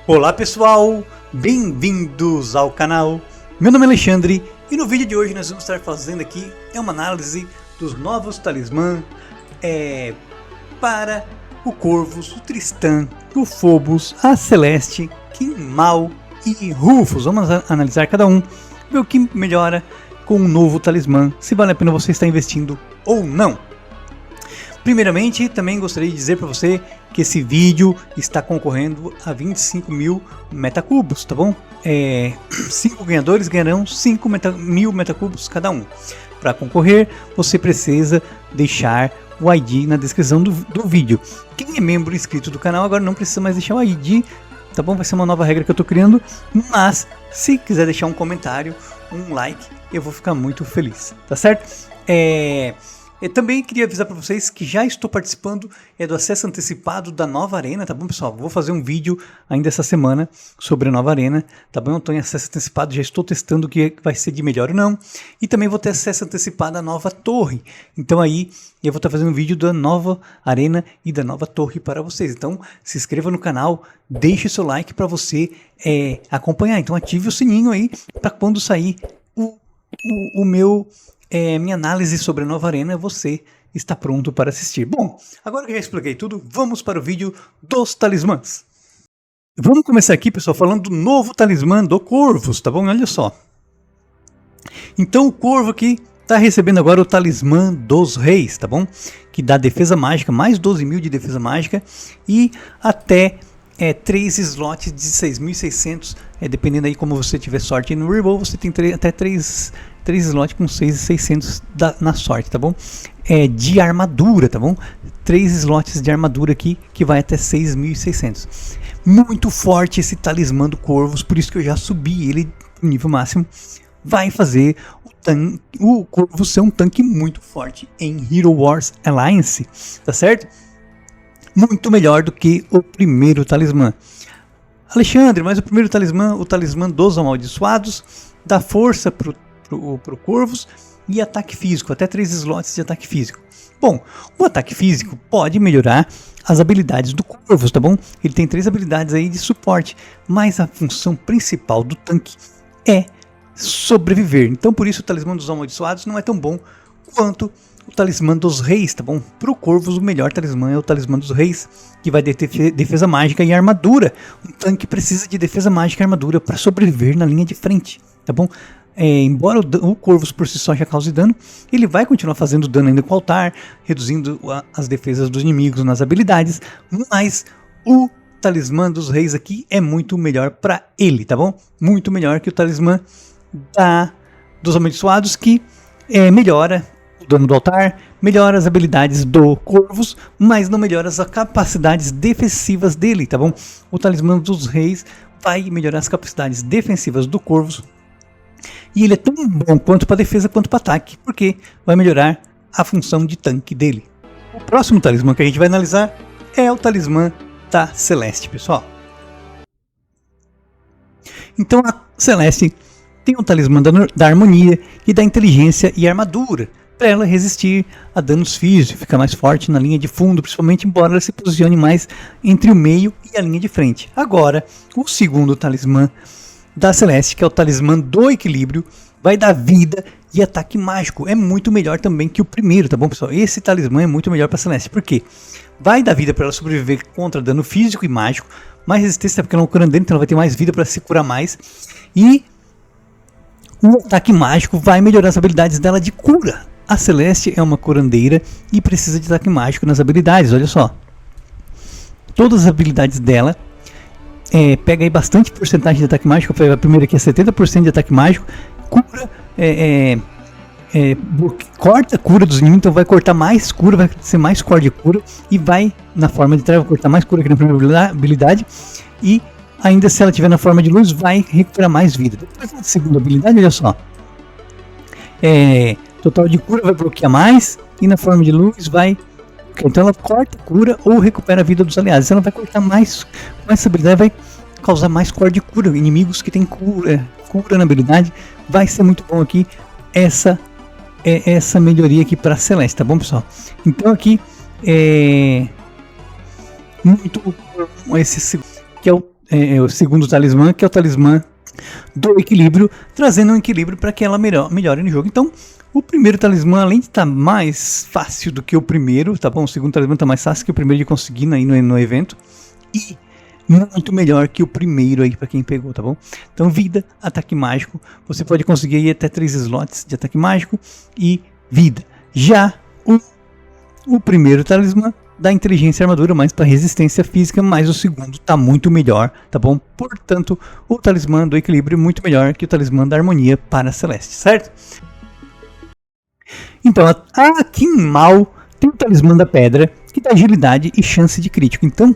Olá pessoal, bem-vindos ao canal. Meu nome é Alexandre e no vídeo de hoje nós vamos estar fazendo aqui uma análise dos novos talismãs para o Corvus, o Tristan, o Phobos, a Celeste, Kinmal e Rufus. Vamos analisar cada um, ver o que melhora com um novo talismã, se vale a pena você estar investindo ou não. Primeiramente, também gostaria de dizer para você que esse vídeo está concorrendo a 25 mil metacubos, tá bom? 5 ganhadores ganharão 5 mil metacubos cada um. Para concorrer, você precisa deixar o ID na descrição do vídeo. Quem é membro inscrito do canal agora não precisa mais deixar o ID, tá bom? Vai ser uma nova regra que eu tô criando, mas se quiser deixar um comentário, um like, eu vou ficar muito feliz, tá certo? Eu também queria avisar para vocês que já estou participando do acesso antecipado da nova arena, tá bom, pessoal? Vou fazer um vídeo ainda essa semana sobre a nova arena, tá bom? Eu estou em acesso antecipado, já estou testando o que vai ser de melhor ou não. E também vou ter acesso antecipado à nova torre. Então aí eu vou estar fazendo um vídeo da nova arena e da nova torre para vocês. Então se inscreva no canal, deixe seu like para você acompanhar. Então ative o sininho aí para quando sair minha análise sobre a nova arena, você está pronto para assistir. Bom, agora que eu já expliquei tudo, vamos para o vídeo dos talismãs. Vamos começar aqui, pessoal, falando do novo talismã do Corvus, tá bom? Olha só. Então o Corvo aqui está recebendo agora o talismã dos reis, tá bom? Que dá defesa mágica, mais 12 mil de defesa mágica e até 3 slots de 6.600, dependendo aí como você tiver sorte no reroll, você tem até 3 slots com 6.600 na sorte, tá bom? De armadura, tá bom? 3 slots de armadura aqui, que vai até 6.600. Muito forte esse talismã do Corvus, por isso que eu já subi ele no nível máximo. Vai fazer o Corvus ser um tanque muito forte em Hero Wars Alliance, tá certo? Muito melhor do que o primeiro talismã. Alexandre, mas o primeiro talismã, o talismã dos amaldiçoados, dá força pro Corvus e ataque físico, até 3 slots de ataque físico. Bom, o ataque físico pode melhorar as habilidades do Corvus, tá bom? Ele tem 3 habilidades aí de suporte, mas a função principal do tanque é sobreviver. Então por isso o talismã dos amaldiçoados não é tão bom quanto o talismã dos reis, tá bom? Para o Corvus o melhor talismã é o talismã dos reis, que vai ter defesa mágica e armadura. Um tanque precisa de defesa mágica e armadura para sobreviver na linha de frente, tá bom? Embora o Corvus por si só já cause dano, ele vai continuar fazendo dano ainda com o altar, reduzindo as defesas dos inimigos nas habilidades, mas o talismã dos reis aqui é muito melhor para ele, tá bom? Muito melhor que o talismã dos amaldiçoados, que melhora o dano do altar, melhora as habilidades do Corvus, mas não melhora as capacidades defensivas dele, tá bom? O talismã dos reis vai melhorar as capacidades defensivas do Corvus, e ele é tão bom quanto para defesa quanto para ataque, porque vai melhorar a função de tanque dele. O próximo talismã que a gente vai analisar é o talismã da Celeste, pessoal. Então a Celeste tem o talismã da harmonia e da inteligência e armadura, para ela resistir a danos físicos, ficar mais forte na linha de fundo, principalmente embora ela se posicione mais entre o meio e a linha de frente. Agora, o segundo talismã da Celeste, que é o talismã do equilíbrio, vai dar vida e ataque mágico. É muito melhor também que o primeiro, tá bom, pessoal? Esse talismã é muito melhor para a Celeste, porque vai dar vida para ela sobreviver contra dano físico e mágico, mais resistência porque ela é um curandeiro, então ela vai ter mais vida para se curar mais, e o ataque mágico vai melhorar as habilidades dela de cura. A Celeste é uma curandeira e precisa de ataque mágico nas habilidades, olha só. Todas as habilidades dela pega aí bastante porcentagem de ataque mágico. A primeira aqui é 70% de ataque mágico. Cura, corta a cura dos inimigos, então vai cortar mais cura, vai ser mais core de cura. E vai, na forma de treva, cortar mais cura aqui na primeira habilidade. E ainda se ela estiver na forma de luz, vai recuperar mais vida. Depois na segunda habilidade, olha só. Total de cura vai bloquear mais, e na forma de luz vai... Então ela corta, cura ou recupera a vida dos aliados. Então ela vai cortar mais, com essa habilidade vai causar mais core de cura. Inimigos que tem cura na habilidade, vai ser muito bom aqui essa melhoria aqui para Celeste, tá bom, pessoal? Então aqui muito bom esse que é o segundo talismã, que é o talismã do equilíbrio, trazendo um equilíbrio para que ela melhore no jogo. Então, o primeiro talismã, além de estar mais fácil do que o primeiro, tá bom? O segundo talismã está mais fácil que o primeiro de conseguir aí no evento. E muito melhor que o primeiro aí para quem pegou, tá bom? Então, vida, ataque mágico. Você pode conseguir aí até 3 slots de ataque mágico e vida. Já o primeiro talismã dá inteligência e armadura mais para resistência física, mas o segundo tá muito melhor, tá bom? Portanto, o talismã do equilíbrio é muito melhor que o talismã da harmonia para Celeste, certo? Então, a Kinmal tem o talismã da pedra, que dá agilidade e chance de crítico. Então,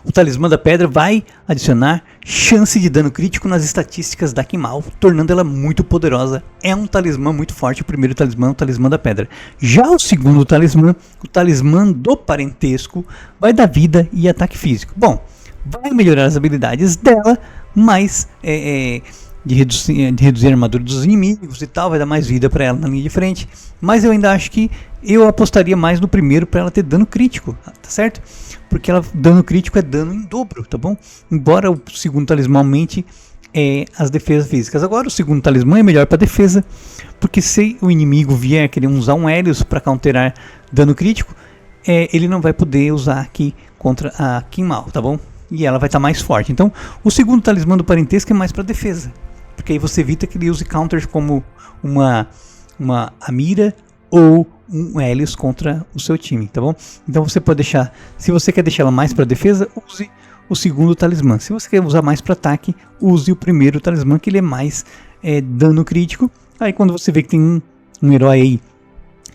o talismã da pedra vai adicionar chance de dano crítico nas estatísticas da Kinmal, tornando ela muito poderosa. É um talismã muito forte, o primeiro talismã, o talismã da pedra. Já o segundo talismã, o talismã do parentesco, vai dar vida e ataque físico. Bom, vai melhorar as habilidades dela, mas de reduzir a armadura dos inimigos e tal, vai dar mais vida para ela na linha de frente. Mas eu ainda acho que eu apostaria mais no primeiro para ela ter dano crítico, tá certo? Porque dano crítico é dano em dobro, tá bom? Embora o segundo talismã aumente as defesas físicas. Agora o segundo talismã é melhor para defesa, porque se o inimigo vier querer usar um Helios para counterar dano crítico, ele não vai poder usar aqui contra a Kinmal, tá bom? E ela vai estar mais forte. Então o segundo talismã do parentesco é mais para defesa, porque aí você evita que ele use counters como uma Amira ou um Helios contra o seu time, tá bom? Então você pode deixar, se você quer deixar ela mais para defesa, use o segundo talismã. Se você quer usar mais para ataque, use o primeiro talismã, que ele é mais dano crítico. Aí quando você vê que tem um herói aí,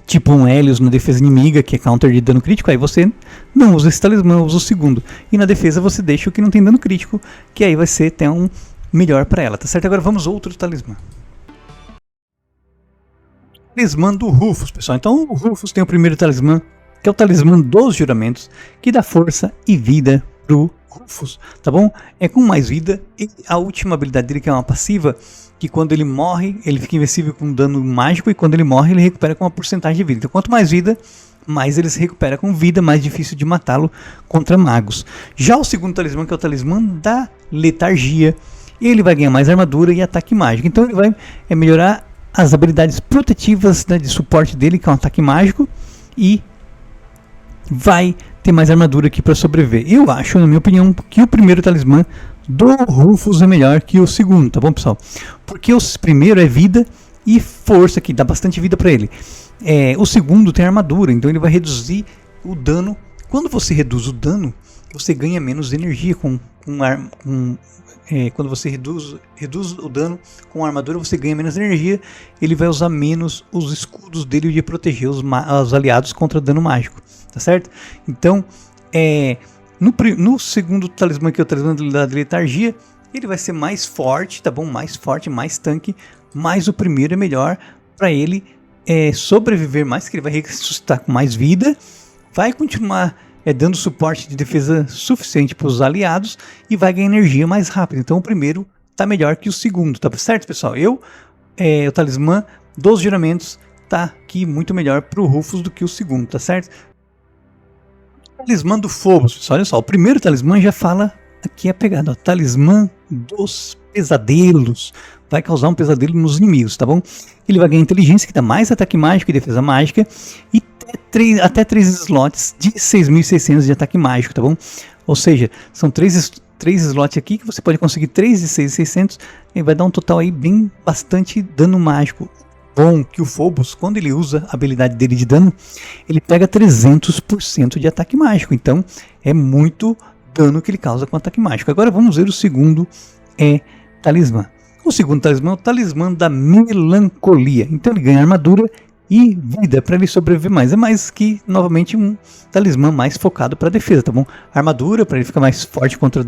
tipo um Helios na defesa inimiga, que é counter de dano crítico, aí você não usa esse talismã, usa o segundo. E na defesa você deixa o que não tem dano crítico, que aí vai ser até um melhor para ela, tá certo? Agora vamos outro talismã. Talismã do Rufus, pessoal. Então o Rufus tem o primeiro talismã, que é o talismã dos juramentos, que dá força e vida pro Rufus, tá bom? É com mais vida, e a última habilidade dele, que é uma passiva, que quando ele morre, ele fica invencível com dano mágico, e quando ele morre, ele recupera com uma porcentagem de vida. Então quanto mais vida, mais ele se recupera com vida, mais difícil de matá-lo contra magos. Já o segundo talismã, que é o talismã da letargia, ele vai ganhar mais armadura e ataque mágico. Então ele vai melhorar as habilidades protetivas, né, de suporte dele, que é um ataque mágico, e vai ter mais armadura aqui para sobreviver. Eu acho, na minha opinião, que o primeiro talismã do Rufus é melhor que o segundo, tá bom, pessoal? Porque o primeiro é vida e força, que dá bastante vida para ele. O segundo tem armadura, então ele vai reduzir o dano. Quando você reduz o dano, você ganha menos energia quando você reduz o dano com a armadura, você ganha menos energia. Ele vai usar menos os escudos dele de proteger os aliados contra dano mágico, tá certo? Então, no segundo talismã, que é o talismã da letargia, ele vai ser mais forte, tá bom? Mais forte, mais tanque, mas o primeiro é melhor para ele sobreviver mais, que ele vai ressuscitar com mais vida, vai continuar dando suporte de defesa suficiente para os aliados e vai ganhar energia mais rápido. Então o primeiro está melhor que o segundo, tá certo, pessoal? O talismã dos juramentos tá aqui muito melhor para o Rufus do que o segundo, tá certo? O talismã do Phobos, pessoal, olha só, o primeiro talismã já fala aqui a pegada, ó, talismã dos pesadelos, vai causar um pesadelo nos inimigos, tá bom? Ele vai ganhar inteligência, que dá mais ataque mágico e defesa mágica, e até 3 slots de 6.600 de ataque mágico, tá bom? Ou seja, são 3 slots aqui que você pode conseguir 3 de 6.600 e vai dar um total aí bastante dano mágico. Bom que o Phobos, quando ele usa a habilidade dele de dano, ele pega 300% de ataque mágico, então é muito dano que ele causa com ataque mágico. Agora vamos ver o segundo talismã. O segundo talismã é o talismã da melancolia, então ele ganha armadura e vida para ele sobreviver mais. É mais que, novamente, um talismã mais focado para defesa, tá bom? Armadura para ele ficar mais forte contra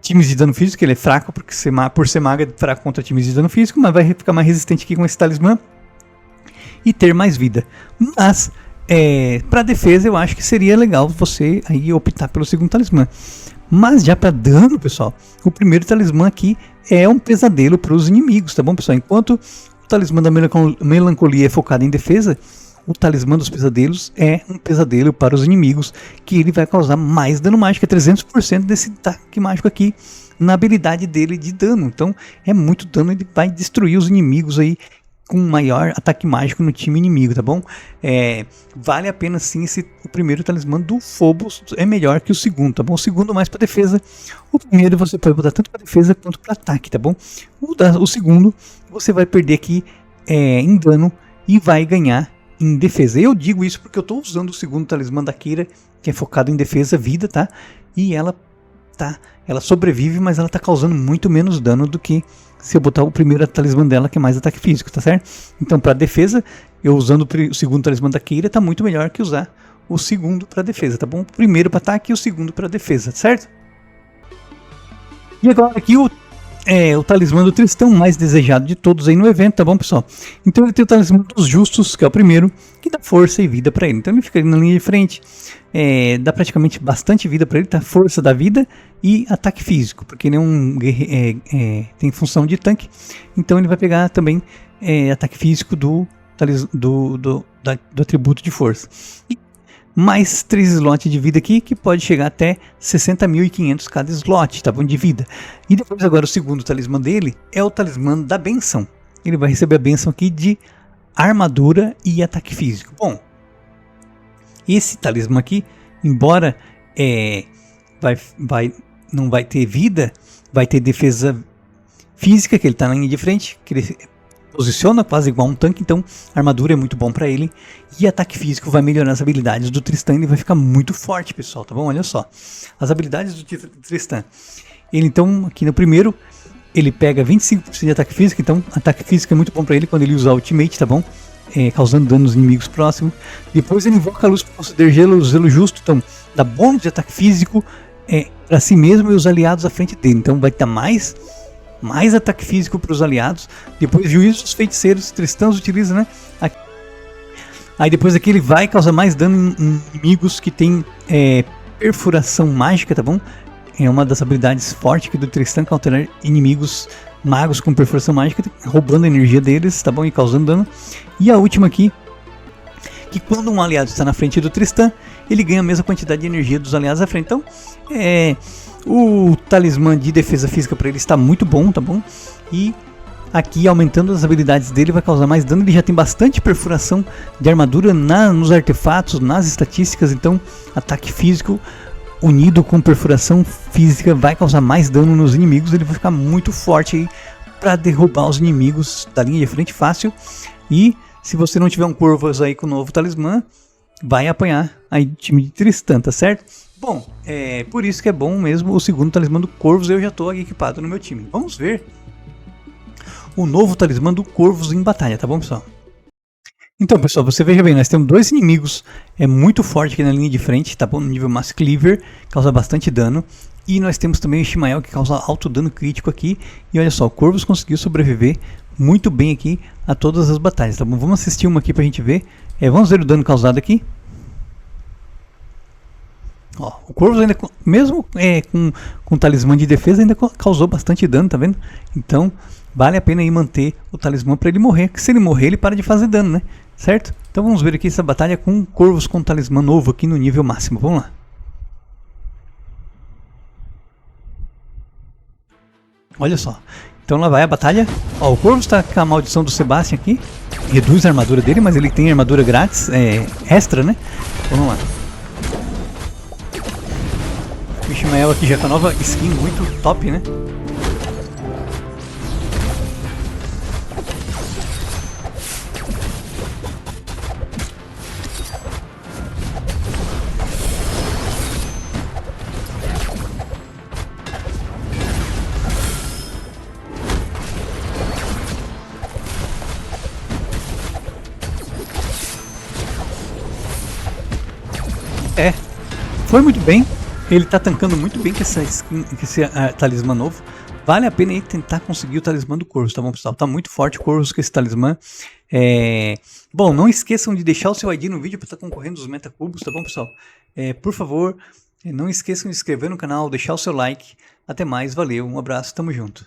times de dano físico, ele é fraco por ser mago, é fraco contra times de dano físico, mas vai ficar mais resistente aqui com esse talismã e ter mais vida. Mas para defesa eu acho que seria legal você aí optar pelo segundo talismã. Mas já para dano, pessoal, o primeiro talismã aqui é um pesadelo para os inimigos, tá bom, pessoal? Enquanto o talismã da melancolia é focado em defesa, o talismã dos pesadelos é um pesadelo para os inimigos, que ele vai causar mais dano mágico, é 300% desse ataque mágico aqui na habilidade dele de dano. Então é muito dano, ele vai destruir os inimigos aí com maior ataque mágico no time inimigo, tá bom? Vale a pena sim, o primeiro talismã do Phobos é melhor que o segundo, tá bom? O segundo mais para defesa, o primeiro você pode botar tanto para defesa quanto para ataque, tá bom? O segundo você vai perder aqui em dano e vai ganhar em defesa. Eu digo isso porque eu estou usando o segundo talismã da Keira, que é focado em defesa, vida, tá? E ela sobrevive, mas ela tá causando muito menos dano do que se eu botar o primeiro talismã dela, que é mais ataque físico, tá certo? Então, para defesa, eu usando o segundo talismã da Keira, tá muito melhor que usar o segundo para defesa, tá bom? O primeiro para ataque e o segundo para defesa, certo? E agora aqui o talismã do Tristão, mais desejado de todos aí no evento, tá bom, pessoal? Então ele tem o talismã dos Justos, que é o primeiro, que dá força e vida para ele. Então ele fica ali na linha de frente, dá praticamente bastante vida para ele, tá? Força da vida e ataque físico, porque ele é um tem função de tanque, então ele vai pegar também ataque físico do atributo de força. E mais 3 slots de vida aqui, que pode chegar até 60.500 cada slot, tá bom, de vida. E depois agora o segundo talismã dele é o talismã da benção. Ele vai receber a benção aqui de armadura e ataque físico. Bom, esse talismã aqui, embora não vai ter vida, vai ter defesa física, que ele tá na linha de frente, que ele posiciona quase igual um tanque, então a armadura é muito bom para ele, e ataque físico vai melhorar as habilidades do Tristan, ele vai ficar muito forte, pessoal, tá bom? Olha só, as habilidades do Tristan. Ele então, aqui no primeiro, ele pega 25% de ataque físico, então ataque físico é muito bom para ele quando ele usar o ultimate, tá bom? Causando dano nos inimigos próximos. Depois ele invoca a luz para conceder zelo justo, então dá bônus de ataque físico para si mesmo e os aliados à frente dele, então vai dar mais ataque físico para os aliados. Depois juízo dos feiticeiros, Tristão utiliza, né? Aí depois aqui ele vai causar mais dano em inimigos que tem perfuração mágica, tá bom? É uma das habilidades fortes que do Tristan, alterar inimigos magos com perfuração mágica, roubando a energia deles, tá bom? E causando dano. E a última aqui, que quando um aliado está na frente do Tristan, ele ganha a mesma quantidade de energia dos aliados à frente. Então, o talismã de defesa física para ele está muito bom, tá bom? E aqui, aumentando as habilidades dele, vai causar mais dano. Ele já tem bastante perfuração de armadura nos artefatos, nas estatísticas. Então, ataque físico unido com perfuração física vai causar mais dano nos inimigos. Ele vai ficar muito forte aí para derrubar os inimigos da linha de frente fácil. E se você não tiver um Corvus aí com o novo talismã, vai apanhar aí o time de Tristan, tá certo? Bom, por isso que é bom mesmo o segundo talismã do Corvus, eu já estou equipado no meu time. Vamos ver o novo talismã do Corvus em batalha, tá bom, pessoal? Então, pessoal, você veja bem, nós temos dois inimigos muito forte aqui na linha de frente, tá bom? No nível Mass Cleaver, causa bastante dano. E nós temos também o Ishmael, que causa alto dano crítico aqui. E olha só, o Corvus conseguiu sobreviver muito bem aqui a todas as batalhas, tá bom? Vamos assistir uma aqui pra gente ver. Vamos ver o dano causado aqui. Ó, o Corvus ainda, mesmo com talismã de defesa, ainda causou bastante dano, tá vendo? Então, vale a pena aí manter o talismã para ele morrer, porque se ele morrer, ele para de fazer dano, né? Certo? Então vamos ver aqui essa batalha com Corvus com talismã novo aqui no nível máximo. Vamos lá. Olha só. Então lá vai a batalha. Ó, o Corvus está com a maldição do Sebastian aqui. Reduz a armadura dele, mas ele tem armadura grátis, extra, né? Vamos lá. O Ishmael aqui já com a nova skin muito top, né? Foi muito bem, ele tá tancando muito bem com essa skin, com esse talismã novo. Vale a pena aí tentar conseguir o talismã do Corvus, tá bom, pessoal? Tá muito forte o Corvus com esse talismã. Bom, não esqueçam de deixar o seu ID no vídeo para estar concorrendo dos metacubos, tá bom, pessoal? Por favor, não esqueçam de se inscrever no canal, deixar o seu like. Até mais, valeu, um abraço, tamo junto.